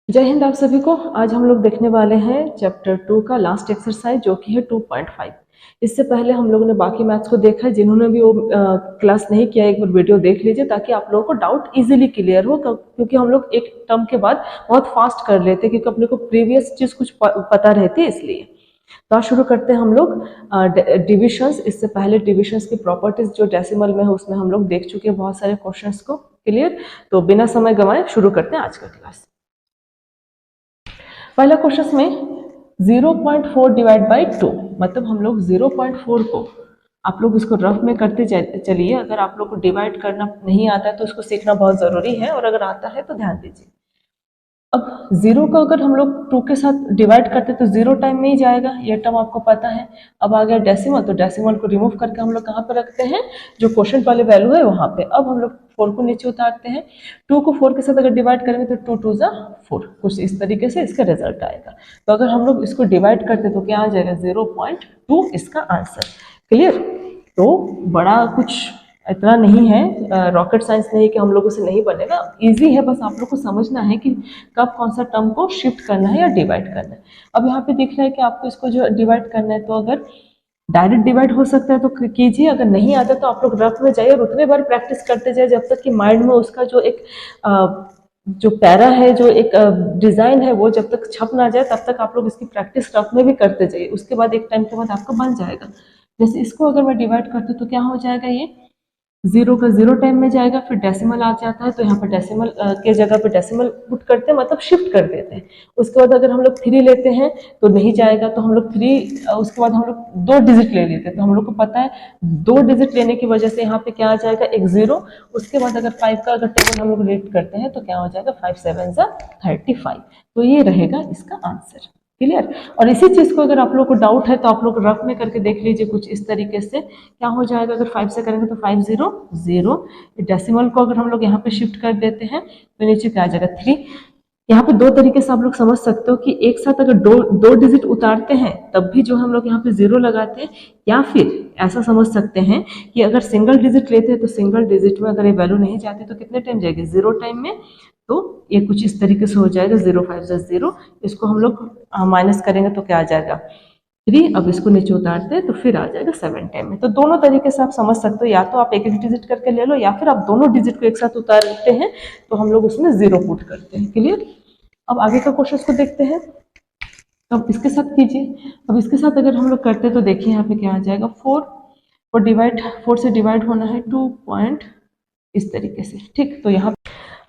जय हिंद आप सभी को। आज हम लोग देखने वाले हैं चैप्टर 2 का लास्ट एक्सरसाइज जो कि है 2.5। इससे पहले हम लोगों ने बाकी मैथ्स को देखा है। जिन्होंने भी वो क्लास नहीं किया एक बार वीडियो देख लीजिए ताकि आप लोगों को डाउट इजीली क्लियर हो, क्योंकि हम लोग एक टर्म के बाद बहुत फास्ट कर लेते हैं क्योंकि अपने को प्रीवियस चीज कुछ पता रहती है इसलिए। तो आज शुरू करते हैं हम लोग डिविशंस। इससे पहले डिविशंस की प्रॉपर्टीज जो डेसिमल में है उसमें हम लोग देख चुके हैं बहुत सारे क्वेश्चंस को। क्लियर? तो बिना समय गंवाए शुरू करते हैं आज का क्लास। पहला क्वेश्चन में 0.4 डिवाइड बाई 2, मतलब हम लोग 0.4 को आप लोग इसको रफ में करते चलिए। अगर आप लोग को डिवाइड करना नहीं आता है तो इसको सीखना बहुत जरूरी है, और अगर आता है तो ध्यान दीजिए। अब 0 को अगर हम लोग 2 के साथ डिवाइड करते तो 0 टाइम में ही जाएगा, ये टर्म आपको पता है। अब आ गया डेसिमल, तो डेसिमल को रिमूव करके हम लोग कहाँ पर रखते हैं, जो क्वोशिएंट वाले वैल्यू है वहां पे। अब हम लोग 4 को नीचे उतारते हैं। 2 को 4 के साथ अगर डिवाइड करेंगे तो 2 2 जा 4, कुछ इस तरीके से इसका रिजल्ट आएगा। तो अगर हम लोग इसको डिवाइड करते तो क्या आ जाएगा, 0.2 इसका आंसर। क्लियर? तो बड़ा कुछ इतना नहीं है, रॉकेट साइंस नहीं कि हम लोगों से नहीं बनेगा, इजी है। बस आप लोग को समझना है कि कब कौन सा टर्म को शिफ्ट करना है या डिवाइड करना है। अब यहाँ पे दिख रहा है कि आपको इसको जो डिवाइड करना है, तो अगर डायरेक्ट डिवाइड हो सकता है तो कीजिए, अगर नहीं आता तो आप लोग रफ में जाइए और उतने बार प्रैक्टिस करते जाए जब तक कि माइंड में उसका जो एक जो पैरा है, जो एक डिजाइन है, वो जब तक छप ना जाए तब तक आप लोग इसकी प्रैक्टिस रफ में भी करते जाइए। उसके बाद एक टाइम के बाद आपका बन जाएगा। जैसे इसको अगर मैं डिवाइड करती हूँ तो क्या हो जाएगा, ये 0 का 0 टाइम में जाएगा, फिर डेसिमल आ जाता है तो यहाँ पर डेसिमल के जगह पे डेसिमल पुट करते हैं, मतलब शिफ्ट कर देते हैं। उसके बाद अगर हम लोग 3 लेते हैं तो नहीं जाएगा, तो हम लोग 3 उसके बाद हम लोग 2 डिजिट ले लेते हैं। तो हम लोग को पता है 2 डिजिट लेने की वजह से यहाँ पे क्या आ जाएगा, एक 0। उसके बाद अगर 5 का अगर टेबल हम लोग रीड करते हैं तो क्या हो जाएगा, 5 7 जा 35। तो ये रहेगा इसका आंसर। क्लियर? और इसी चीज को अगर आप लोग को डाउट है तो आप लोग रफ में करके देख लीजिए कुछ इस तरीके से। क्या हो जाएगा, अगर 5 से करेंगे तो 5 0 0। डेसिमल को अगर हम लोग यहाँ पे शिफ्ट कर देते हैं तो नीचे क्या आ जाएगा, 3। यहाँ पे दो तरीके से आप लोग समझ सकते हो कि एक साथ अगर दो डिजिट उतारते हैं तब भी जो हम लोग यहाँ पे 0 लगाते हैं, या फिर ऐसा समझ सकते हैं कि अगर सिंगल डिजिट लेते हैं तो सिंगल डिजिट में अगर ये वैल्यू नहीं जाती तो कितने टाइम जाएगी, 0 टाइम में। तो ये कुछ इस तरीके से हो जाएगा, 0 5 0। इसको हम लोग माइनस करेंगे तो क्या आ जाएगा, 3। अब इसको नीचे उतारते हैं तो फिर आ जाएगा 7 टाइम में। तो दोनों तरीके से आप समझ सकते हो, या तो आप एक एक डिजिट करके ले लो, या फिर आप दोनों डिजिट को एक साथ उतारते हैं तो हम लोग उसमें 0 पुट करते हैं। क्लियर? अब आगे का क्वेश्चन को देखते हैं। अब इसके साथ कीजिए। अब इसके साथ अगर हम लोग करते हैं तो देखिए यहाँ पे क्या आ जाएगा, 4 से डिवाइड होना है 2 पॉइंट इस तरीके से। ठीक, तो यहाँ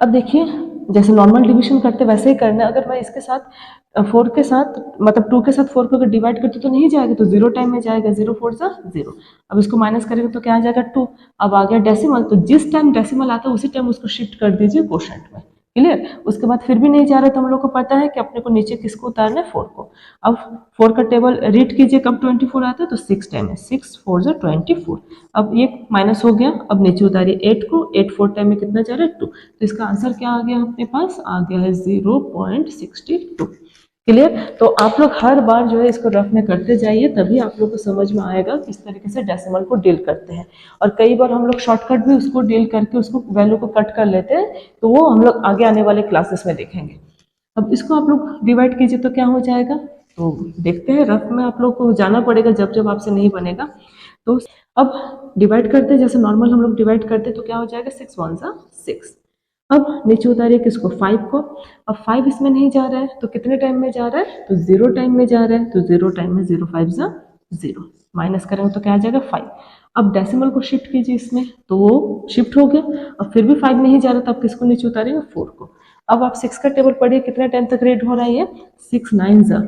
अब देखिए जैसे नॉर्मल डिवीजन करते वैसे ही करना है। अगर मैं इसके साथ 4 के साथ मतलब 2 के साथ 4 को अगर डिवाइड करते तो नहीं जाएगा, तो 0 टाइम में जाएगा, 0 4 जा 0। अब इसको माइनस करेंगे तो क्या आ जाएगा, 2। अब आ गया डेसिमल, तो जिस टाइम डेसिमल आता है उसी टाइम उसको शिफ्ट कर दीजिए क्वोशिएंट में। क्लियर? उसके बाद फिर भी नहीं जा रहा तो हम लोग को पता है कि अपने को नीचे किसको उतारना है, 4 को। अब 4 का टेबल रीड कीजिए, कब 24 आता है तो 6 टाइम है, 6 4 जा 24। अब ये माइनस हो गया, अब नीचे उतारिए 8 को, 8 4 टाइम में कितना जा रहा है, 2। तो इसका आंसर क्या आ गया, अपने पास आ गया है 0.62। क्लियर? तो आप लोग हर बार जो है इसको रफ में करते जाइए, तभी आप लोग को समझ में आएगा किस तरीके से डेसिमल को डील करते हैं। और कई बार हम लोग शॉर्टकट भी उसको डील करके उसको वैल्यू को कट कर लेते हैं, तो वो हम लोग आगे आने वाले क्लासेस में देखेंगे। अब इसको आप लोग डिवाइड कीजिए तो क्या हो जाएगा, तो देखते हैं। रफ में आप लोग को जाना पड़ेगा जब जब आपसे नहीं बनेगा। तो अब डिवाइड करते हैं, जैसे नॉर्मल हम लोग डिवाइड करते हैं तो क्या हो जाएगा, 6 1 जा 6। अब नीचे उतारिए किसको, 5 को। अब 5 इसमें नहीं जा रहा है तो कितने टाइम में जा रहा है, तो 0 टाइम में जा रहा है, तो 0 टाइम में 0 5 जा 0। माइनस करेंगे तो क्या आ जाएगा, 5। अब डेसिमल को शिफ्ट कीजिए इसमें, तो वो शिफ्ट हो गया। अब फिर भी 5 नहीं जा रहा, तो आप किसको नीचे उतारेंगे, 4 को। अब आप 6 का टेबल पढ़िए, कितने टाइम तक रीड हो रहा है, 6 9 जा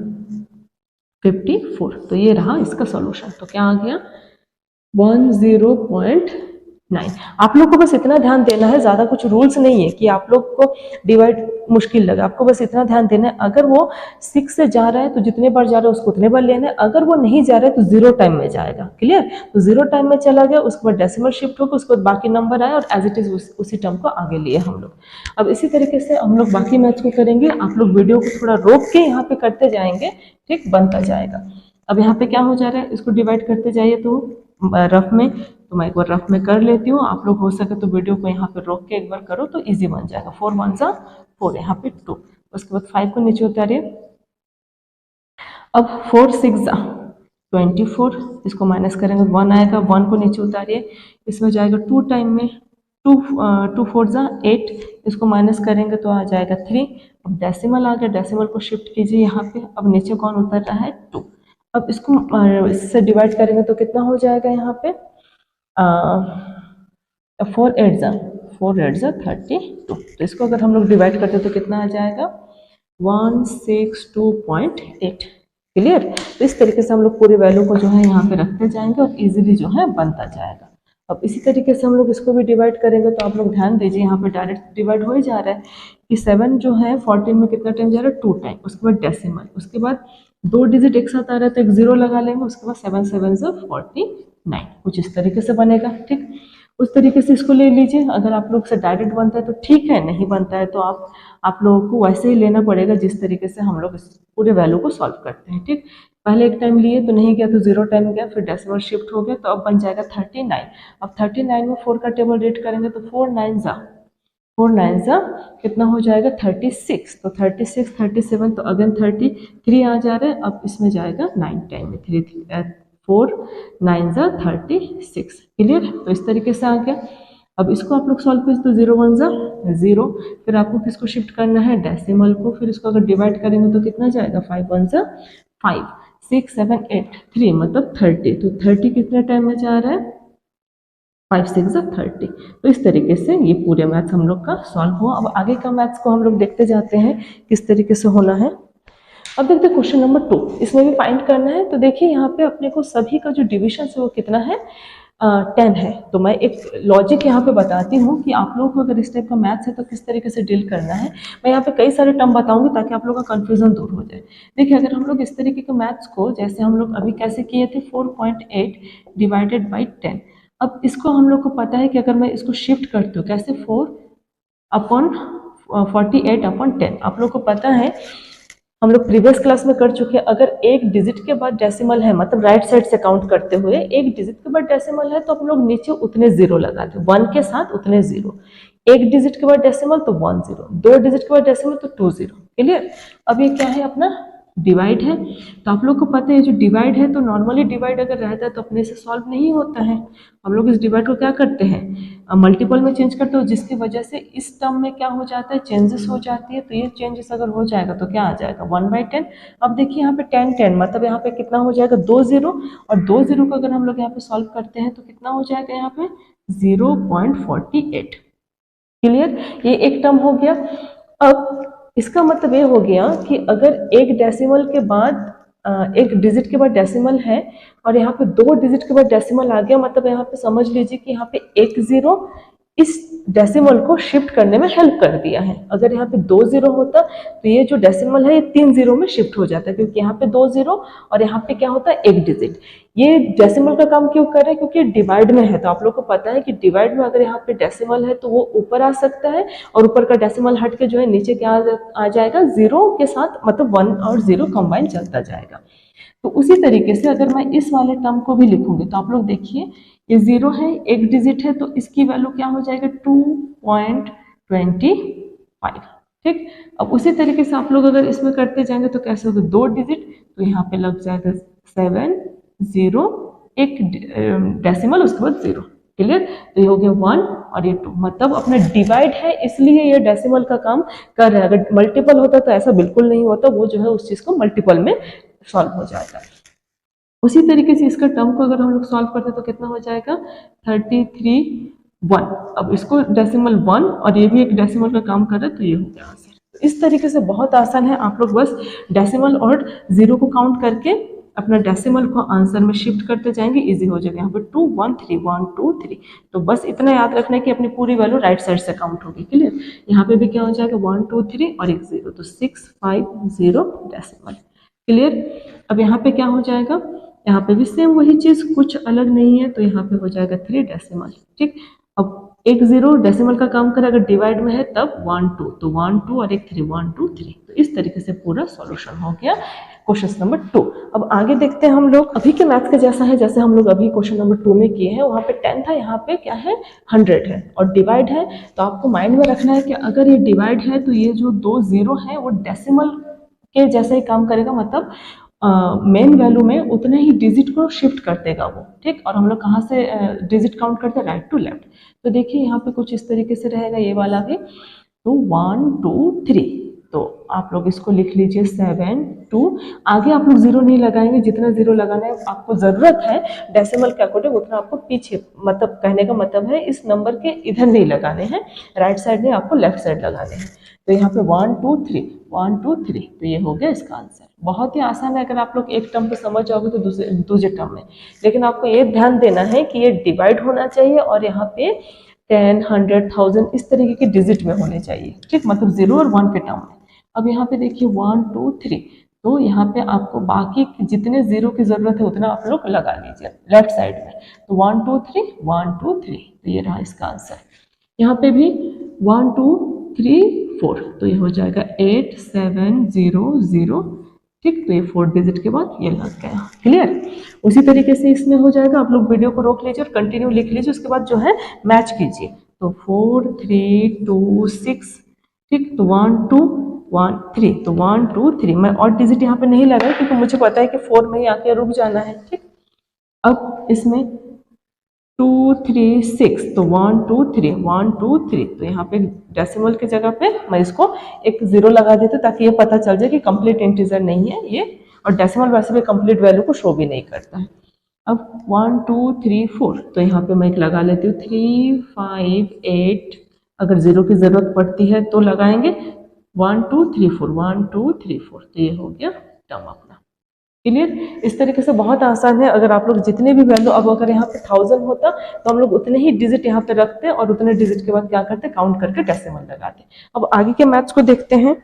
54। तो ये रहा इसका सॉल्यूशन। तो क्या आ गया, 10.9। आप लोग को बस इतना ध्यान देना है, ज्यादा कुछ रूल्स नहीं है कि आप लोग को डिवाइड मुश्किल लगा। आपको बस इतना ध्यान देना है, अगर वो 6 से जा रहा है तो जितने बार जा रहा है उसको उतने बार लेना है। अगर वो नहीं जा रहा है तो 0 टाइम में जाएगा। क्लियर? तो 0 टाइम में चला गया, उसके बाद डेसिमल शिफ्ट होकर उसके बाद बाकी नंबर आए और एज इट इज उसी टर्म को आगे लिए हम लोग। अब इसी तरीके से हम लोग बाकी मैथ्स को करेंगे। आप लोग वीडियो को थोड़ा रोक के यहाँ पे करते जाएंगे, ठीक, बनता जाएगा। अब यहाँ पे क्या हो जा रहा है, इसको डिवाइड करते जाइए तो रफ में। तो मैं एक बार रफ में कर लेती हूँ, आप लोग हो सके तो वीडियो को यहाँ पे रोक के एक बार करो तो इजी बन जाएगा। 4 1 जा 4, यहाँ पे 2। उसके बाद 5 को नीचे उतारिए। अब 4 6 24, इसको माइनस करेंगे 1 आएगा, 1 को नीचे उतारिए, इसमें जाएगा 2 टाइम में, 2 2 4 8, इसको माइनस करेंगे तो आ जाएगा 3। अब डेसिमल आ गया, डेसिमल को शिफ्ट कीजिए यहाँ पे। अब नीचे कौन उतर रहा है? 2। अब इसको इससे डिवाइड करेंगे तो कितना हो जाएगा यहाँ पे? 4 8 32। तो इसको अगर हम लोग डिवाइड करते तो कितना आ जाएगा? 162.8। क्लियर? तो इस तरीके से हम लोग पूरे वैल्यू को जो है यहाँ पे रखते जाएंगे और इजीली जो है बनता जाएगा। अब इसी तरीके से हम लोग इसको भी डिवाइड करेंगे तो आप लोग ध्यान दीजिए, यहाँ पे डायरेक्ट डिवाइड हो ही जा रहा है कि 7 जो है 14 में कितना टाइम जा रहा है? 2 टाइम। उसके बाद डेसिमल, उसके बाद 2 डिजिट एक साथ आ रहा है तो एक 0 लगा लेंगे, उसके बाद 7 7 49, कुछ इस तरीके से बनेगा। ठीक, उस तरीके से इसको ले लीजिए। अगर आप लोग से डायरेक्ट बनता है तो ठीक है, नहीं बनता है तो आप लोगों को वैसे ही लेना पड़ेगा जिस तरीके से हम लोग इस पूरे वैल्यू को सॉल्व करते हैं। ठीक, पहले एक टाइम लिए तो नहीं गया तो 0 टाइम गया, फिर डेसिमल शिफ्ट हो गया तो अब बन जाएगा 39। अब 39 में 4 का टेबल रेट करेंगे तो 4 9 कितना हो जाएगा? 36। तो 36 37 तो अगेन 33 आ जा रहा है। अब इसमें जाएगा 9 टाइम में, 4 9 36। क्लियर? तो इस तरीके से आ गया। अब इसको आप लोग सॉल्व करें तो 0 1 0, फिर आपको किसको शिफ्ट करना है? डेसिमल को। फिर इसको अगर डिवाइड करेंगे तो कितना जाएगा? 5 1 5, 6 7 8 3 मतलब 30। तो 30 कितने टाइम में जा रहा है? 5 6 30। तो इस तरीके से ये पूरे मैथ्स हम लोग का सॉल्व हुआ। अब आगे का मैथ्स को हम लोग देखते जाते हैं किस तरीके से होना है। अब देखते हैं क्वेश्चन नंबर 2, इसमें भी फाइंड करना है। तो देखिए यहाँ पे अपने को सभी का जो डिविजन है वो कितना है? 10 है। तो मैं एक लॉजिक यहाँ पे बताती हूँ कि आप लोगों को अगर इस टाइप का मैथ्स है तो किस तरीके से डील करना है। मैं यहाँ पे कई सारे टर्म बताऊंगी ताकि आप लोगों का कंफ्यूजन दूर हो जाए। देखिए, अगर हम लोग इस तरीके के मैथ्स को जैसे हम लोग अभी कैसे किए थे, 4.8 डिवाइडेड बाई 10। अब इसको हम लोग को पता है कि अगर मैं इसको शिफ्ट करती हूँ कैसे, 4/48/10। आप लोग को पता है, हम लोग प्रीवियस क्लास में कर चुके हैं, अगर एक डिजिट के बाद डेसिमल है, मतलब राइट साइड से काउंट करते हुए एक डिजिट के बाद डेसिमल है तो हम लोग नीचे उतने 0 लगाते हैं, 1 के साथ उतने 0। एक डिजिट के बाद डेसिमल तो 1 0, 2 डिजिट के बाद डेसिमल तो 2 0। क्लियर? अब ये क्या है? अपना डिवाइड है। तो आप लोग को पता है जो डिवाइड है तो नॉर्मली डिवाइड अगर रहता है तो अपने से सॉल्व नहीं होता है। हम लोग इस डिवाइड को क्या करते हैं? मल्टीपल में चेंज करते हो, जिसकी वजह से इस टर्म में क्या हो जाता है? चेंजेस हो जाती है। तो ये चेंजेस अगर हो जाएगा तो क्या आ जाएगा? 1/10। अब देखिए यहाँ पे 10 10 मतलब यहाँ पे कितना हो जाएगा? 2 0, और 2 0 को अगर हम लोग यहाँ पे सॉल्व करते हैं तो कितना हो जाएगा? यहाँ पे 0.48। क्लियर? ये एक टर्म हो गया। अब इसका मतलब ये हो गया कि अगर एक डेसिमल के बाद एक डिजिट के बाद डेसिमल है और यहाँ पे 2 डिजिट के बाद डेसिमल आ गया, मतलब यहाँ पे समझ लीजिए कि यहाँ पे 1 0 इस डेसिमल को शिफ्ट करने में हेल्प कर दिया है। अगर यहाँ पे 2 0 होता तो ये जो डेसिमल है ये 3 0 में शिफ्ट हो जाता है, क्योंकि यहाँ पे 2 0 और यहाँ पे क्या होता है? एक डिजिट। ये डेसिमल का काम क्यों कर रहे हैं? क्योंकि डिवाइड में है। तो आप लोग को पता है कि डिवाइड में अगर यहाँ पे डेसिमल है तो वो ऊपर आ सकता है और ऊपर का डेसिमल हट के जो है नीचे क्या आ जाएगा? 0 के साथ, मतलब 1 और 0 कंबाइन चलता जाएगा। तो उसी तरीके से अगर मैं इस वाले टर्म को भी लिखूंगी तो आप लोग देखिए, ये 0 है, एक डिजिट है, तो इसकी वैल्यू क्या हो जाएगा? 2.25। ठीक, अब उसी तरीके से आप लोग अगर इसमें करते जाएंगे तो कैसे होगा? 2 डिजिट, तो यहाँ पे लग जाएगा 7 0, एक डेसिमल, उसके बाद 0। क्लियर? तो ये हो गया 1 और ये 2, मतलब अपना डिवाइड है इसलिए ये डेसिमल का काम कर रहा है। अगर मल्टीपल होता तो ऐसा बिल्कुल नहीं होता, वो जो है उस चीज को मल्टीपल में सॉल्व हो जाएगा। उसी तरीके से इसका टर्म को अगर हम लोग सॉल्व करते हैं तो कितना हो जाएगा? 33 1। अब इसको डेसिमल 1 और ये भी एक डेसिमल का काम कर रहा है, तो ये हो गया आंसर। तो इस तरीके से बहुत आसान है, आप लोग बस डेसिमल और 0 को काउंट करके अपना डेसिमल को आंसर में शिफ्ट करते जाएंगे, इजी हो जाएगा। यहाँ पे 2 1 3 1 2 3, तो बस इतना याद रखना है कि अपनी पूरी वैल्यू राइट साइड से काउंट होगी। क्लियर? यहाँ पे भी क्या हो जाएगा? 1 2 3 और एक 0, तो 6 5 0 डेसिमल। क्लियर? अब यहाँ पे क्या हो जाएगा? यहाँ पे भी सेम वही चीज, कुछ अलग नहीं है, तो यहाँ पे हो जाएगा 3 डेसिमल। ठीक, अब एक 0 डेसिमल का काम करे, अगर डिवाइड में है तब 1 2, तो 1 2 और एक 3 1 2 3। तो इस तरीके से पूरा सॉल्यूशन हो गया क्वेश्चन नंबर 2। अब आगे देखते हैं हम लोग, अभी के मैथ के जैसा है जैसे हम लोग अभी क्वेश्चन नंबर 2 में किए हैं। वहाँ पे 10 था, यहाँ पे क्या है 100 है और डिवाइड है। तो आपको माइंड में रखना है कि अगर ये डिवाइड है तो ये जो 2 जीरो है वो डेसिमल के जैसे ही काम करेगा, मतलब मेन वैल्यू में उतने ही डिजिट को शिफ्ट कर देगा वो, ठीक। और हम लोग कहाँ से डिजिट काउंट करते हैं, राइट टू लेफ्ट। तो देखिए यहाँ पे कुछ इस तरीके से रहेगा ये वाला भी। तो 1 2 3, तो आप लोग इसको लिख लीजिए 7 2। आगे आप लोग जीरो नहीं लगाएंगे, जितना जीरो लगाना है आपको जरूरत है डेसिमल के अकॉर्डिंग उतना आपको पीछे, मतलब कहने का मतलब है इस नंबर के इधर नहीं लगाने हैं, राइट साइड में आपको लेफ्ट साइड लगाने हैं। तो यहाँ पे 1 2 3 1 2 3, तो ये हो गया इसका आंसर। बहुत ही आसान है, अगर आप लोग एक टर्म पे समझ जाओगे तो दूसरे टर्म में। लेकिन आपको ये ध्यान देना है कि ये डिवाइड होना चाहिए और यहाँ पे 10 100 1000 इस तरीके के डिजिट में होने चाहिए, ठीक, मतलब 0 और 1 के टर्म में। अब यहाँ पे देखिए 1 2 3, तो यहाँ पे आपको बाकी जितने जीरो की जरूरत है उतना आप लोग लगा लीजिए लेफ्ट साइड में। तो 1 2 3 1 2 3, तो ये रहा इसका आंसर। यहाँ पे भी 1 2 3 4, तो ये हो जाएगा 8 7 0 0, ठीक। तो ये 4 डिजिट के बाद ये लग गया, क्लियर। उसी तरीके से इसमें हो जाएगा। आप लोग वीडियो को रोक लीजिए और कंटिन्यू लिख लीजिए, उसके बाद जो है मैच कीजिए। तो 4 3 2 6, ठीक। तो 1 2 1 3, तो 1 2 3 मैं और डिजिट यहाँ पे नहीं लगाई क्योंकि मुझे पता है कि 4 में ही आके रुक जाना है, ठीक। अब इसमें 2 3 6, तो 1 2 3 1 2 3, तो यहाँ पे डेसिमल की जगह पे मैं इसको एक जीरो लगा देती हूँ ताकि ये पता चल जाए कि कंप्लीट इंटीजर नहीं है ये, और डेसिमल वैसे भी कंप्लीट वैल्यू को शो भी नहीं करता है। अब 1 2 3 4, तो यहाँ पे मैं एक लगा लेती हूँ 3 5 8, अगर जीरो की जरूरत पड़ती है तो लगाएंगे। 1 2 3 4 1 2 3 4, तो ये हो गया टर्म अपना, क्लियर। इस तरीके से बहुत आसान है। अगर आप लोग जितने भी वैल्यू, अब अगर यहाँ पे 1000 होता तो हम लोग उतने ही डिजिट यहाँ पे रखते और उतने डिजिट के बाद क्या करते, काउंट करके डेसिमल लगाते। अब आगे के मैथ्स को देखते हैं।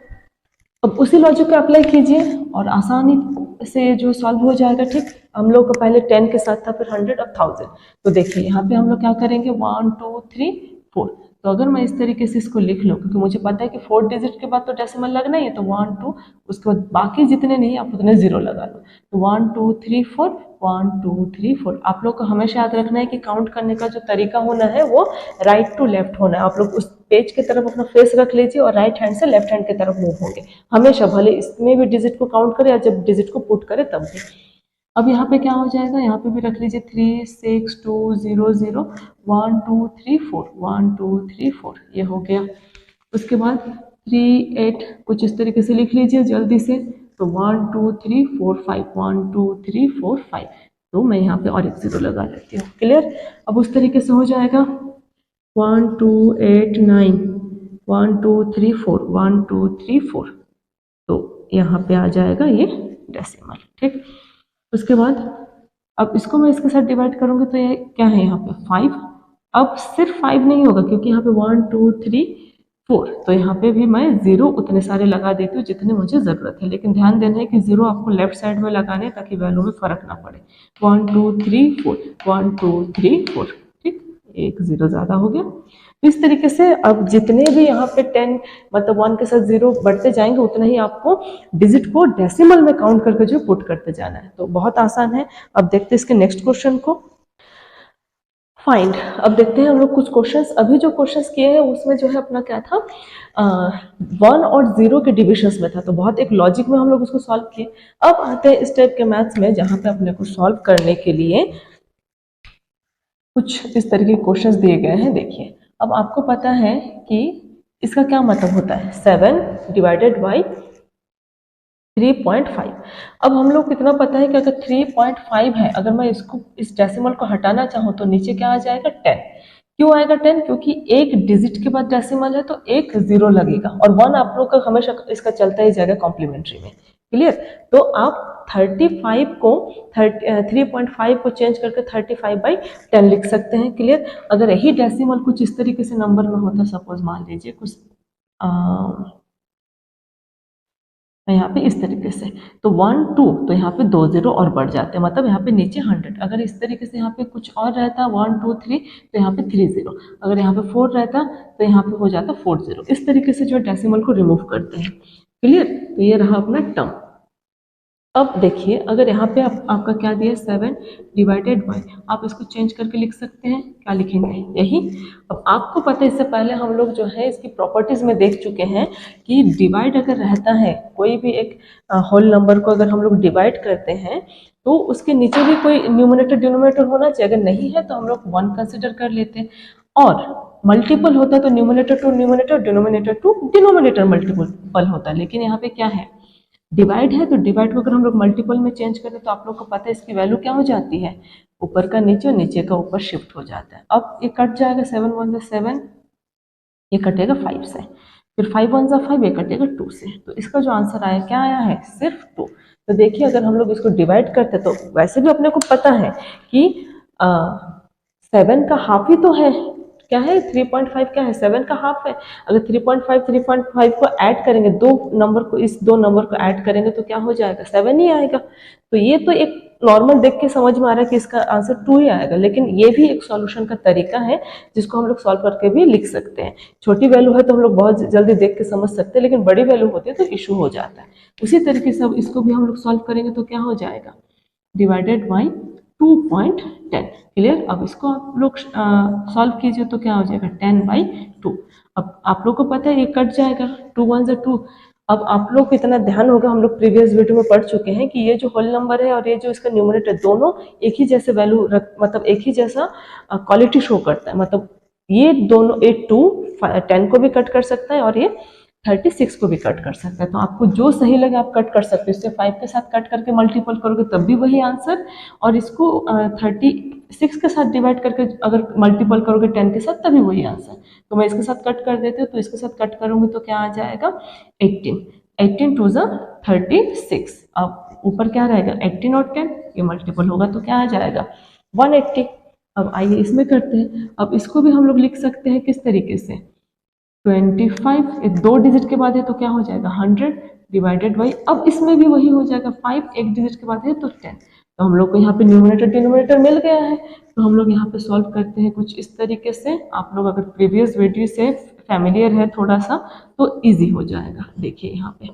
अब उसी लॉजिक को अप्लाई कीजिए और आसानी से जो सॉल्व हो जाएगा, ठीक। हम लोग का पहले 10 के साथ था, फिर 100, अब 1000। तो देखिए यहाँ पे हम लोग क्या करेंगे 1 2 3 4, तो अगर मैं इस तरीके से इसको लिख लूँ क्योंकि मुझे पता है कि 4 डिजिट के बाद तो डेसिमल लगना ही है, तो 1 2, उसके बाद बाकी जितने नहीं आप उतने जीरो लगा लो। तो 1 2 3 4 1 2 3 4। आप लोग को हमेशा याद रखना है कि काउंट करने का जो तरीका होना है वो राइट टू लेफ्ट होना है। आप लोग उस पेज की तरफ अपना फेस रख लीजिए और राइट हैंड से लेफ्ट हैंड की तरफ मूव होंगे हमेशा, भले इसमें भी डिजिट को काउंट करें या जब डिजिट को पुट करें तब भी। अब यहाँ पे क्या हो जाएगा, यहाँ पे भी रख लीजिए 3 6 2 0 0 1 2 3 4 1 2 3 4, ये हो गया। उसके बाद 3 8 कुछ इस तरीके से लिख लीजिए जल्दी से। तो 1 2 3 4 5 1 2 3 4 5, तो मैं यहाँ पे और एक जीरो लगा लेती हूँ, क्लियर। अब उस तरीके से हो जाएगा 1 2 8 9 1 2 3 4 1 2 3 4, तो यहाँ पे आ जाएगा ये डेसिमल, ठीक। उसके बाद अब इसको मैं इसके साथ डिवाइड करूंगी तो ये क्या है यहाँ पे 5। अब सिर्फ 5 नहीं होगा क्योंकि यहाँ पे 1 2 3 4, तो यहाँ पे भी मैं जीरो उतने सारे लगा देती हूँ जितने मुझे ज़रूरत है। लेकिन ध्यान देना है कि जीरो आपको लेफ्ट साइड में लगाने ताकि वैल्यू में फ़र्क ना पड़े। 1 2 3 4 1 2 3 4, ठीक, एक जीरो ज़्यादा हो गया। तो इस तरीके से अब जितने भी यहाँ पे 10 मतलब 1 के साथ जीरो बढ़ते जाएंगे उतना ही आपको डिजिट को डेसिमल में काउंट करके जो पुट करते जाना है। तो बहुत आसान है। अब देखते हैं इसके नेक्स्ट क्वेश्चन को, फाइंड। अब देखते हैं हम लोग कुछ क्वेश्चंस, अभी जो क्वेश्चंस किए हैं उसमें जो है अपना क्या था 1 और 0 के डिविजन्स में था, तो बहुत एक लॉजिक में हम लोग उसको सॉल्व किए। अब आते हैं इस टाइप के मैथ्स में जहाँ पे अपने को सॉल्व करने के लिए कुछ इस तरह के क्वेश्चंस दिए गए हैं। देखिए अब आपको पता है कि इसका क्या मतलब होता है 7 डिवाइडेड बाई 3.5। अब हम लोग कितना पता है कि अगर 3.5 है, अगर मैं इसको इस डेसिमल को हटाना चाहूँ तो नीचे क्या आ जाएगा 10। क्यों आएगा 10? क्योंकि एक डिजिट के बाद डेसिमल है तो एक जीरो लगेगा और 1 आप लोग का हमेशा इसका चलता ही जाएगा कॉम्प्लीमेंट्री में, क्लियर। तो आप 35 को 3.5 को चेंज करके 35/10 लिख सकते हैं, क्लियर। अगर यही डेसिमल कुछ इस तरीके से नंबर में होता, सपोज मान लीजिए कुछ यहाँ पे इस तरीके से, तो 1 2, तो यहाँ पे 2 जीरो और बढ़ जाते हैं, मतलब यहाँ पे नीचे 100। अगर इस तरीके से यहाँ पे कुछ और रहता 1 2 3, तो यहाँ पे 3 जीरो। अगर यहाँ पे 4 रहता तो यहाँ पे हो जाता 4 जीरो। इस तरीके से जो डेसिमल को रिमूव करते हैं, क्लियर। तो ये रहा अपना टर्म। अब देखिए अगर यहाँ पे आपका क्या दिया 7 डिवाइडेड बाय, आप इसको चेंज करके लिख सकते हैं, क्या लिखेंगे यही। अब आपको पता है इससे पहले हम लोग जो है इसकी प्रॉपर्टीज में देख चुके हैं कि डिवाइड अगर रहता है कोई भी एक होल नंबर को अगर हम लोग डिवाइड करते हैं तो उसके नीचे भी कोई न्यूमरेटर डिनोमिनेटर होना चाहिए, अगर नहीं है तो हम लोग 1 कंसिडर कर लेते हैं, और मल्टीपल होता है तो numerator to numerator, denominator to denominator multiple होता है। लेकिन यहाँ पे क्या है, डिवाइड है, तो डिवाइड को अगर हम लोग मल्टीपल में चेंज करें तो आप लोग को पता है इसकी वैल्यू क्या हो जाती है, ऊपर का नीचे और नीचे का ऊपर शिफ्ट हो जाता है। अब ये कट जाएगा 7 1 7, ये कटेगा 5 से, फिर 5 1 5, ये कटेगा 2 से। तो इसका जो आंसर आया क्या आया है, सिर्फ 2। तो देखिए अगर हम लोग इसको डिवाइड करते तो वैसे भी अपने को पता है कि 7 का हाफ ही तो है, क्या है 3.5, क्या है 7 का हाफ है। अगर 3.5 को ऐड करेंगे, दो नंबर को, इस दो नंबर को ऐड करेंगे तो क्या हो जाएगा, 7 ही आएगा। तो ये तो एक नॉर्मल देख के समझ में आ रहा है कि इसका आंसर 2 ही आएगा, लेकिन ये भी एक सॉल्यूशन का तरीका है जिसको हम लोग सॉल्व करके भी लिख सकते हैं। छोटी वैल्यू है तो हम लोग बहुत जल्दी देख के समझ सकते हैं, लेकिन बड़ी वैल्यू होती है तो इशू हो जाता है। उसी तरीके से अब इसको भी हम लोग सॉल्व करेंगे तो क्या हो जाएगा, डिवाइडेड बाई 2.10। क्लियर। अब इसको आप लोग सॉल्व कीजिए तो क्या हो जाएगा 10/2। अब आप लोग को पता है ये कट जाएगा, 2 1 2। अब आप लोग को इतना ध्यान होगा, हम लोग प्रीवियस वीडियो में पढ़ चुके हैं कि ये जो होल नंबर है और ये जो इसका न्यूमरेटर दोनों एक ही जैसे वैल्यू मतलब एक ही जैसा क्वालिटी शो करता है। मतलब ये दोनों, ये 2 10 को भी कट कर सकता है और ये 36 को भी कट कर सकता है। तो आपको जो सही लगे आप कट कर सकते हो। इससे 5 के साथ कट करके मल्टीपल करोगे तब भी वही आंसर, और इसको 36 के साथ डिवाइड करके अगर मल्टीपल करोगे 10 के साथ तभी वही आंसर। तो मैं इसके साथ कट कर देती हूँ, तो इसके साथ कट करूंगी तो क्या आ जाएगा 18, 18 2 36। अब ऊपर क्या रहेगा 18 और 10, ये मल्टीपल होगा तो क्या आ जाएगा 180। अब आइए इसमें करते हैं। अब इसको भी हम लोग लिख सकते हैं किस तरीके से, 25 दो डिजिट के बाद है तो क्या हो जाएगा 100 डिवाइडेड बाई, अब इसमें भी वही हो जाएगा 5 एक डिजिट के बाद है तो 10। तो हम लोग को यहाँ पे न्यूमरेटर डिनोमिनेटर मिल गया है। तो हम लोग यहाँ पे सॉल्व करते हैं कुछ इस तरीके से। आप लोग अगर प्रीवियस वीडियो से फैमिलियर है थोड़ा सा तो इजी हो जाएगा। देखिए यहाँ पे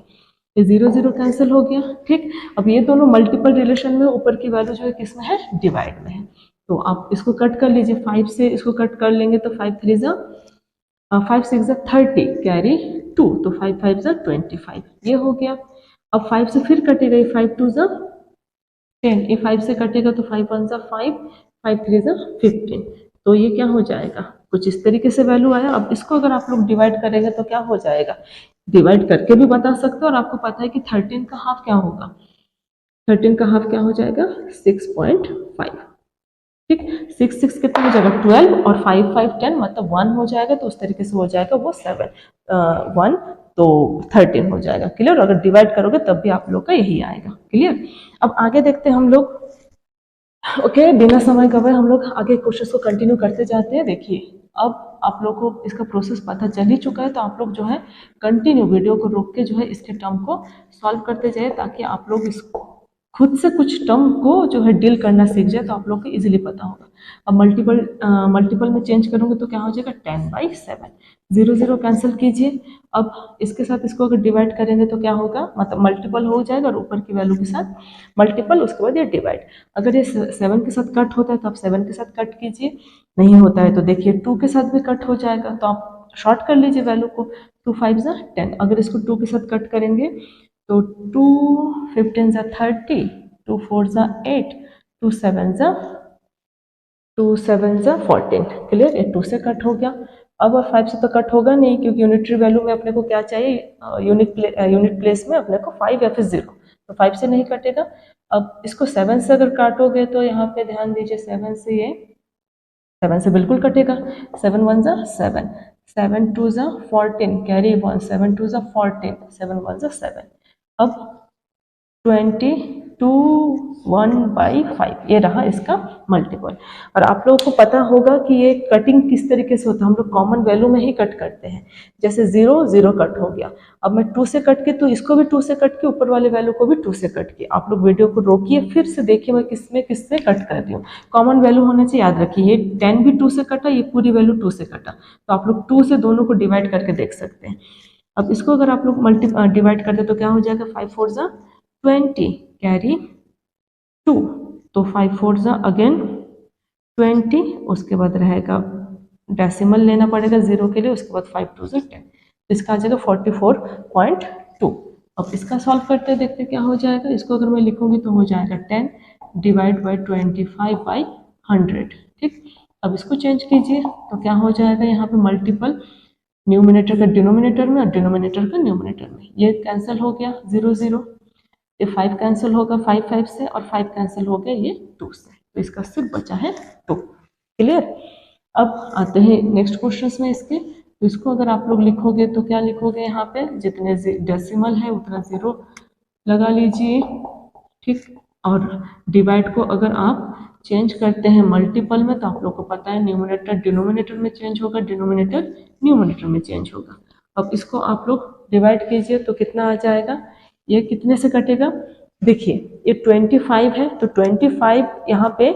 ये 0 0 कैंसिल हो गया, ठीक। अब ये दोनों मल्टीपल रिलेशन में, ऊपर की वैल्यू जो है किसमें है, डिवाइड में है। तो आप इसको कट कर लीजिए, 5 से इसको कट कर लेंगे तो 5 3 5 6 30 कैरी 2, तो 5 5 25, ये हो गया। अब 5 से फिर कटेगा, ये 5 2 10, ये 5 से कटेगा तो 5 1 5, 5 3 15। तो ये क्या हो जाएगा, कुछ इस तरीके से वैल्यू आया। अब इसको अगर आप लोग डिवाइड करेंगे तो क्या हो जाएगा, डिवाइड करके भी बता सकते हो, और आपको पता है कि 13 का हाफ क्या होगा, 13 का हाफ क्या हो जाएगा 6.5, ठीक। 6 6 कितना हो जाएगा 12, और 5 5 10 मतलब 1 हो जाएगा। तो उस तरीके से हो जाएगा वो 7 1 तो 13 हो जाएगा। क्लियर। अगर डिवाइड करोगे तब भी आप लोग का यही आएगा। क्लियर। अब आगे देखते हैं हम लोग। ओके, बिना समय गवाए हम लोग आगे क्वेश्चन को कंटिन्यू करते जाते हैं। देखिए अब आप लोग को इसका प्रोसेस पता चल ही चुका है, तो आप लोग जो है कंटिन्यू वीडियो को रोक के जो है इसके टर्म को सॉल्व करते जाए, ताकि आप लोग इसको खुद से कुछ टर्म को जो है डील करना सीख जाए, तो आप लोग को इजीली पता होगा। अब मल्टीपल में चेंज करोगे तो क्या हो जाएगा 10/7, 0 0 कैंसिल कीजिए। अब इसके साथ इसको अगर डिवाइड करेंगे तो क्या होगा, मतलब मल्टीपल हो जाएगा और ऊपर की वैल्यू के साथ मल्टीपल, उसके बाद ये डिवाइड। अगर ये 7 के साथ कट होता है तो आप 7 के साथ कट कीजिए, नहीं होता है तो देखिए 2 के साथ भी कट हो जाएगा, तो आप शॉर्ट कर लीजिए वैल्यू को, 2 5 10। अगर इसको 2 के साथ कट करेंगे तो 2 15 30, 2 4 8, 2 7 14। क्लियर। ये 2 से कट हो गया। अब 5 से तो कट होगा नहीं, क्योंकि यूनिटरी वैल्यू में अपने को क्या चाहिए, यूनिट प्लेस में अपने को 5 या फिर 0, तो 5 से नहीं कटेगा। अब इसको 7 से अगर काटोगे तो यहाँ पे ध्यान दीजिए, 7 से ये 7 से बिल्कुल कटेगा, 7 1 7, 7 2 14 कैरी 1, 7 2 14, 7 1 7। अब 21/5 ये रहा इसका मल्टीपल। और आप लोगों को पता होगा कि ये कटिंग किस तरीके से होता है, हम लोग कॉमन वैल्यू में ही कट करते हैं। जैसे 0 0 कट हो गया, अब मैं 2 से कट के, तो इसको भी 2 से कट के, ऊपर वाले वैल्यू को भी 2 से कट के। आप लोग वीडियो को रोकिए, फिर से देखिए मैं किससे कट कर रही हूँ। कॉमन वैल्यू होने से याद रखिए, ये 10 भी 2 से कटा, ये पूरी वैल्यू 2 से कटा, तो आप लोग 2 से दोनों को डिवाइड करके देख सकते हैं। अब इसको अगर आप लोग डिवाइड करते तो क्या हो जाएगा, 5 4 20, कैरी 2, तो 5 4 जा अगेन 20, उसके बाद रहेगा डेसिमल लेना पड़ेगा 0 के लिए, उसके बाद 5 2 जा 10, इसका आ जाएगा 44.2। अब इसका सॉल्व करते देखते क्या हो जाएगा। इसको अगर मैं लिखूंगी तो हो जाएगा 10 डिवाइड बाई 25/100। ठीक, अब इसको चेंज कीजिए तो क्या हो जाएगा, यहाँ पे मल्टीपल न्यूमिनेटर का डिनोमिनेटर में और डिनोमिनेटर का न्यूमिनेटर में, ये कैंसिल हो गया 0 0, ये 5 कैंसिल होगा 5 5 से, और 5 कैंसिल हो गया ये 2 से, तो इसका सिर्फ बचा है 2। क्लियर। अब आते हैं नेक्स्ट क्वेश्चन में इसके। तो इसको अगर आप लोग लिखोगे तो क्या लिखोगे, यहाँ पे जितने डेसिमल है उतना 0 लगा लीजिए। ठीक, और डिवाइड को अगर आप चेंज करते हैं मल्टीपल में तो आप लोग को पता है न्यूमिनेटर डिनोमिनेटर में चेंज होगा, डिनोमिनेटर न्यूमिनेटर में चेंज होगा। अब इसको आप लोग डिवाइड कीजिए तो कितना आ जाएगा, ये कितने से कटेगा, देखिए ये 25 है तो 25 यहाँ पे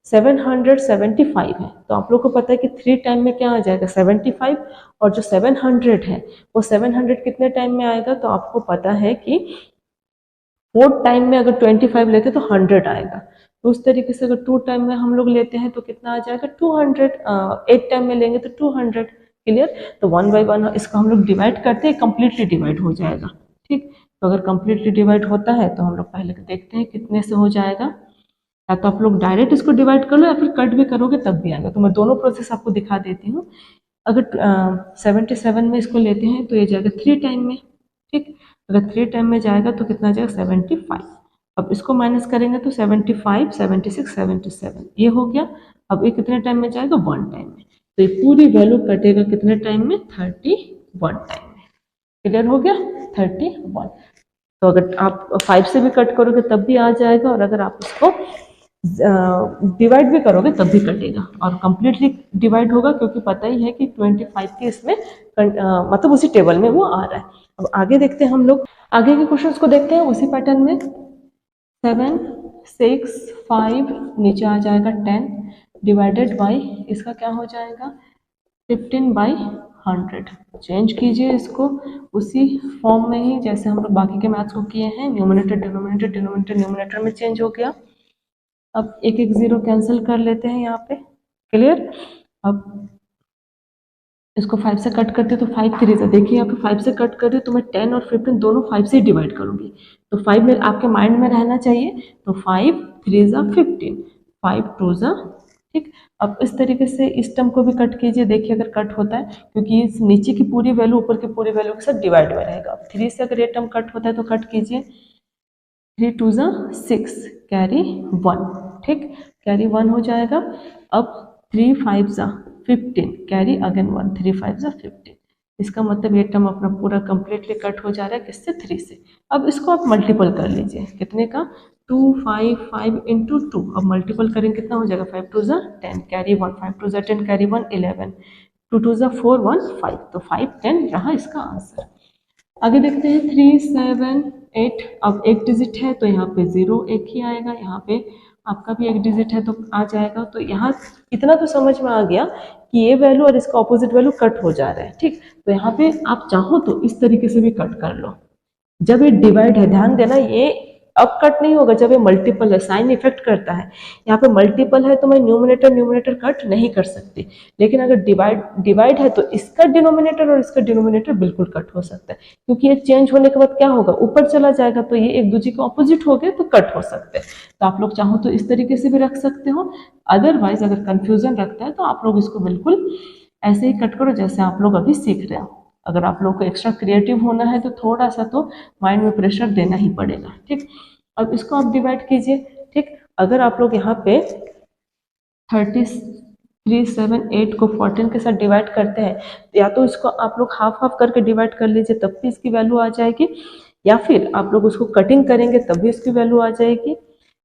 775 है, तो आप लोग को पता है कि 3 टाइम में क्या आ जाएगा 75, और जो 700 है वो 700 कितने टाइम में आएगा, तो आपको पता है कि 4 टाइम में अगर 25 लेते तो 100 आएगा, तो उस तरीके से अगर 2 टाइम में हम लोग लेते हैं तो कितना आ जाएगा 200, 8 टाइम में लेंगे तो 200। क्लियर। तो 1 बाई 1 इसको हम लोग डिवाइड करते हैं, कंप्लीटली डिवाइड हो जाएगा। ठीक, तो अगर कंप्लीटली डिवाइड होता है तो हम लोग पहले देखते हैं कितने से हो जाएगा, या तो आप लोग डायरेक्ट इसको डिवाइड कर लो या फिर कट भी करोगे तब भी आएगा, तो मैं दोनों प्रोसेस आपको दिखा देती हूँ। अगर 77 में इसको लेते हैं तो ये जाएगा 3 टाइम में। ठीक, अगर 3 टाइम में जाएगा तो कितना जाएगा 75। अब इसको माइनस करेंगे तो 75 76 77 ये हो गया। अब ये कितने टाइम में जाएगा 1 टाइम में, तो ये पूरी वैल्यू कटेगा कितने टाइम में 31 टाइम में। क्लियर हो गया 31। तो अगर आप 5 से भी कट करोगे तब भी आ जाएगा, और अगर आप इसको डिवाइड भी करोगे तब भी कटेगा, और कंप्लीटली डिवाइड होगा क्योंकि पता ही है कि 25 के इसमें मतलब उसी टेबल में वो आ रहा है। अब आगे देखते हैं हम लोग, आगे के क्वेश्चंस को देखते हैं उसी पैटर्न में। 7 6 5 नीचे आ जाएगा 10 डिवाइडेड बाई, इसका क्या हो जाएगा 15/100। चेंज कीजिए इसको उसी फॉर्म में ही जैसे हम लोग बाकी के मैथ्स को किए हैं, न्यूमिनेटर डिनोमिनेटर डिनोमिनेटर न्यूमिनेटर में चेंज हो गया। अब एक एक 0 कैंसिल कर लेते हैं यहाँ पे। क्लियर। अब इसको 5 से कट करते तो 5 3 से, देखिए यहाँ पे 5 से कट कर रही तो मैं 10 और 15 दोनों 5 से डिवाइड करूंगी, तो 5 में आपके माइंड में रहना चाहिए, तो 5 3 जा 15 5 2 जा। ठीक, अब इस तरीके से इस टर्म को भी कट कीजिए, देखिए अगर कट होता है क्योंकि इस नीचे की पूरी वैल्यू ऊपर की पूरी वैल्यू के साथ डिवाइड में रहेगा। अब 3 से अगर ये टर्म कट होता है तो कट कीजिए, 3 2 जा 6 कैरी 1। ठीक, कैरी 1 हो जाएगा। अब 3 5 जा 15 कैरी अगेन 1 3 5 जा 15, इसका मतलब ये टर्म अपना पूरा कंप्लीटली कट हो जा रहा है किससे 3 से। अब इसको आप मल्टीपल कर लीजिए, कितने का 2 5 5 इंटू 2, अब मल्टीपल करेंगे कितना हो जाएगा 5 2 जा 10 कैरी 1 5 2 जा 10 कैरी 1 11 2 2 जा 4 1 5, तो 5 10 रहा इसका आंसर। आगे देखते हैं 3 7 8, अब एक डिजिट है तो यहाँ पे 0 एक ही आएगा, यहाँ पे आपका भी एक डिजिट है तो आ जाएगा। तो यहाँ इतना तो समझ में आ गया कि ये वैल्यू और इसका ऑपोजिट वैल्यू कट हो जा रहा है। ठीक, तो यहाँ पे आप चाहो तो इस तरीके से भी कट कर लो। जब ये डिवाइड है, ध्यान देना ये अब कट नहीं होगा, जब ये मल्टीपल है साइन इफेक्ट करता है। यहाँ पे मल्टीपल है तो मैं न्यूमिनेटर न्यूमिनेटर कट नहीं कर सकती, लेकिन अगर डिवाइड है तो इसका डिनोमिनेटर और इसका डिनोमिनेटर बिल्कुल कट हो सकता है, क्योंकि ये चेंज होने के बाद क्या होगा ऊपर चला जाएगा, तो ये एक दूसरे के ऑपोजिट हो गए तो कट हो सकते हैं। तो आप लोग चाहो तो इस तरीके से भी रख सकते हो, अदरवाइज अगर कंफ्यूजन रखता है तो आप लोग इसको बिल्कुल ऐसे ही कट करो जैसे आप लोग अभी सीख रहे हो। अगर आप लोग को एक्स्ट्रा क्रिएटिव होना है तो थोड़ा सा तो माइंड में प्रेशर देना ही पड़ेगा। ठीक, अब इसको आप डिवाइड कीजिए। ठीक, अगर आप लोग यहाँ पे 33 7 8 को 14 के साथ डिवाइड करते हैं, या तो इसको आप लोग हाफ हाफ करके डिवाइड कर लीजिए तब भी इसकी वैल्यू आ जाएगी, या फिर आप लोग उसको कटिंग करेंगे तब भी इसकी वैल्यू आ जाएगी,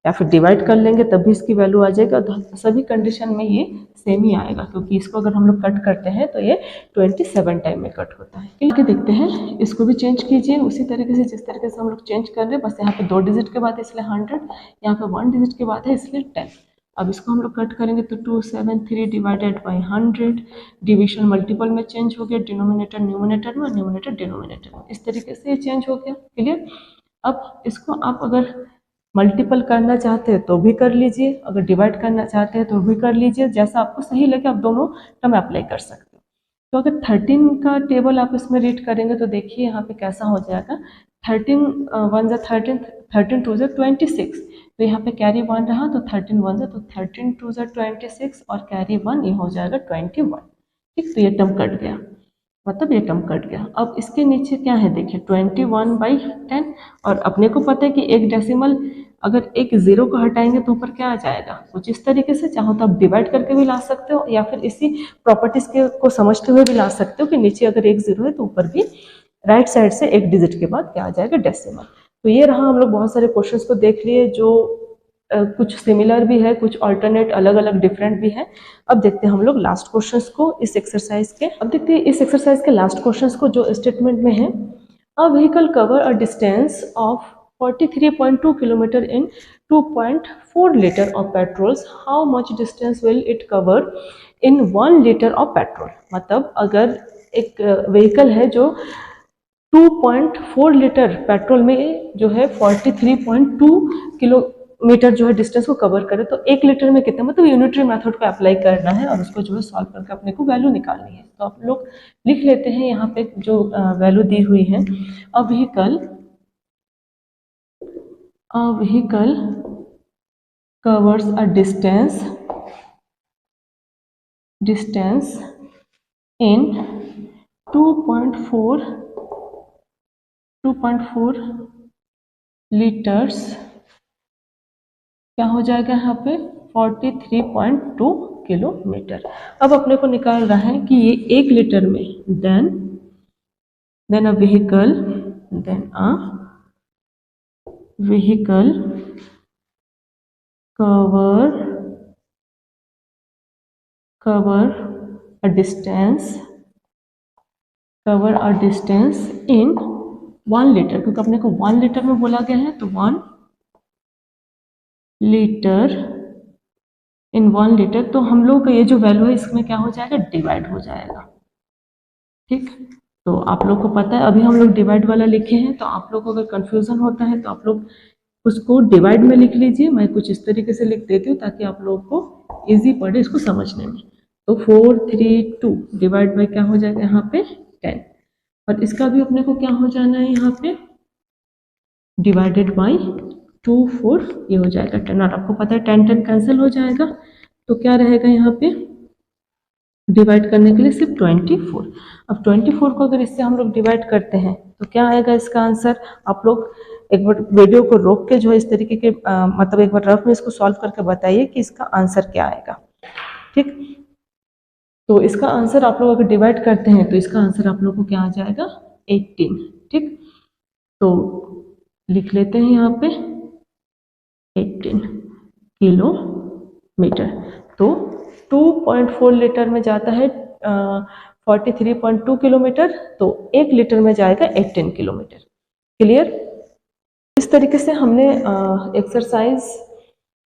या फिर डिवाइड कर लेंगे तब भी इसकी वैल्यू आ जाएगी। और सभी कंडीशन में ये सेम ही आएगा, क्योंकि इसको अगर हम लोग कट करते हैं तो ये 27 टाइम में कट होता है। क्लियर, देखते हैं इसको भी चेंज कीजिए उसी तरीके से जिस तरीके से हम लोग चेंज कर रहे हैं, बस यहाँ पे 2 डिजिट के बाद है इसलिए 100, यहाँ पे 1 डिजिट के बाद है इसलिए 10। अब इसको हम लोग कट करेंगे तो 273 डिवाइडेड बाई 100, डिविजन मल्टीपल में चेंज हो गया, डिनोमिनेटर न्यूमिनेटर में और न्यूमिनेटर डिनोमिनेटर में, इस तरीके से ये चेंज हो गया। क्लियर। अब इसको आप अगर मल्टीपल करना चाहते हैं तो भी कर लीजिए, अगर डिवाइड करना चाहते हैं तो भी कर लीजिए, जैसा आपको सही लगे आप दोनों टर्म अप्लाई कर सकते हो। तो अगर 13 का टेबल आप इसमें रीड करेंगे तो देखिए यहाँ पे कैसा हो जाएगा। 13 1 जा 13, 13 2 जा 26, तो यहाँ पे कैरी 1 रहा तो 13 1 जा, तो 13 2 जा 26 और कैरी 1 ये हो जाएगा 21। ठीक, तो ये टर्म कट गया, मतलब ये टर्म कट गया। अब इसके नीचे क्या है देखिए 21/10, और अपने को पता है कि एक डेसिमल अगर एक जीरो को हटाएंगे तो ऊपर क्या आ जाएगा, कुछ इस तरीके से। चाहो तो आप डिवाइड करके भी ला सकते हो या फिर इसी प्रॉपर्टीज के को समझते हुए भी ला सकते हो कि नीचे अगर एक जीरो है तो ऊपर भी राइट साइड से एक डिजिट के बाद क्या आ जाएगा, डेसिमल। तो ये रहा, हम लोग बहुत सारे क्वेश्चंस को देख लिए जो कुछ सिमिलर भी है, कुछ अल्टरनेट अलग अलग डिफरेंट भी है। अब देखते हैं हम लोग लास्ट क्वेश्चंस को इस एक्सरसाइज के। अब देखते हैं इस एक्सरसाइज के लास्ट क्वेश्चंस को जो स्टेटमेंट में है, a vehicle cover a distance of 43.2 kilometre in 2.4 litre of petrol, how much distance will it cover in 1 litre of petrol. मतलब अगर एक व्हीकल है जो 2.4 लीटर पेट्रोल में जो है 43.2 किलोमीटर जो है डिस्टेंस को कवर करे, तो 1 लीटर में कितना, मतलब यूनिटरी मेथड को अप्लाई करना है और उसको जो है सॉल्व करके अपने को वैल्यू निकालनी है। तो आप लोग लिख लेते हैं यहाँ पे जो वैल्यू दी हुई है, a vehicle covers a distance in 2.4 litres, क्या हो जाएगा यहाँ पे 43.2 किलोमीटर। अब अपने को निकाल रहा है कि ये 1 लीटर में then a vehicle cover a distance in 1 litre, क्योंकि अपने को 1 लीटर में बोला गया है, तो 1 लीटर इन 1 लीटर, तो हम लोग का ये जो वैल्यू है इसमें क्या हो जाएगा, डिवाइड हो जाएगा। ठीक, तो आप लोग को पता है अभी हम लोग डिवाइड वाला लिखे हैं, तो आप लोग को अगर कंफ्यूजन होता है तो आप लोग उसको डिवाइड में लिख लीजिए। मैं कुछ इस तरीके से लिख देती हूँ ताकि आप लोगों को इजी पड़े इसको समझने में। तो 432 डिवाइड बाई क्या हो जाएगा यहाँ पे 10, और इसका भी अपने को क्या हो जाना है यहाँ पे डिवाइडेड बाई 24, ये हो जाएगा 10, और आपको पता है 10 कैंसिल हो जाएगा, तो क्या रहेगा यहाँ पे डिवाइड करने के लिए सिर्फ 24। अब 24 को अगर इससे हम लोग डिवाइड करते हैं तो क्या आएगा इसका आंसर। आप लोग एक बार वीडियो को रोक के जो है इस तरीके के मतलब एक बार रफ में इसको सॉल्व करके बताइए कि इसका आंसर क्या आएगा। ठीक, तो इसका आंसर आप लोग अगर डिवाइड करते हैं तो इसका आंसर आप लोग को क्या आ जाएगा 18। ठीक, तो लिख लेते हैं यहाँ पे 18 किलोमीटर। तो 2.4 लीटर में जाता है 43.2 किलोमीटर, तो 1 लीटर में जाएगा 18 किलोमीटर। क्लियर। इस तरीके से हमने एक्सरसाइज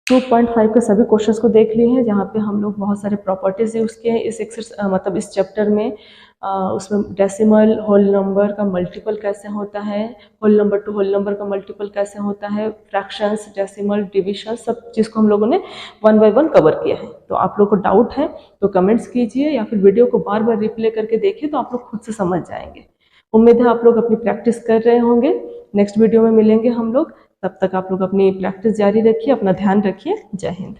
2.5 के सभी क्वेश्चंस को देख लिए हैं, जहाँ पे हम लोग बहुत सारे प्रॉपर्टीज यूज किए हैं इस मतलब इस चैप्टर में। उसमें डेसिमल होल नंबर का मल्टीपल कैसे होता है, whole number to whole number का मल्टीपल कैसे होता है, फ्रैक्शंस, डेसिमल, डिविजन, सब चीज़ को हम लोगों ने 1 बाय 1 कवर किया है। तो आप लोग को डाउट है तो कमेंट्स कीजिए या फिर वीडियो को बार बार रिप्ले करके देखिए, तो आप लोग खुद से समझ जाएंगे। उम्मीद है आप लोग अपनी प्रैक्टिस कर रहे होंगे। नेक्स्ट वीडियो में मिलेंगे हम लोग, तब तक आप लोग अपनी प्रैक्टिस जारी रखिए, अपना ध्यान रखिए। जय हिंद।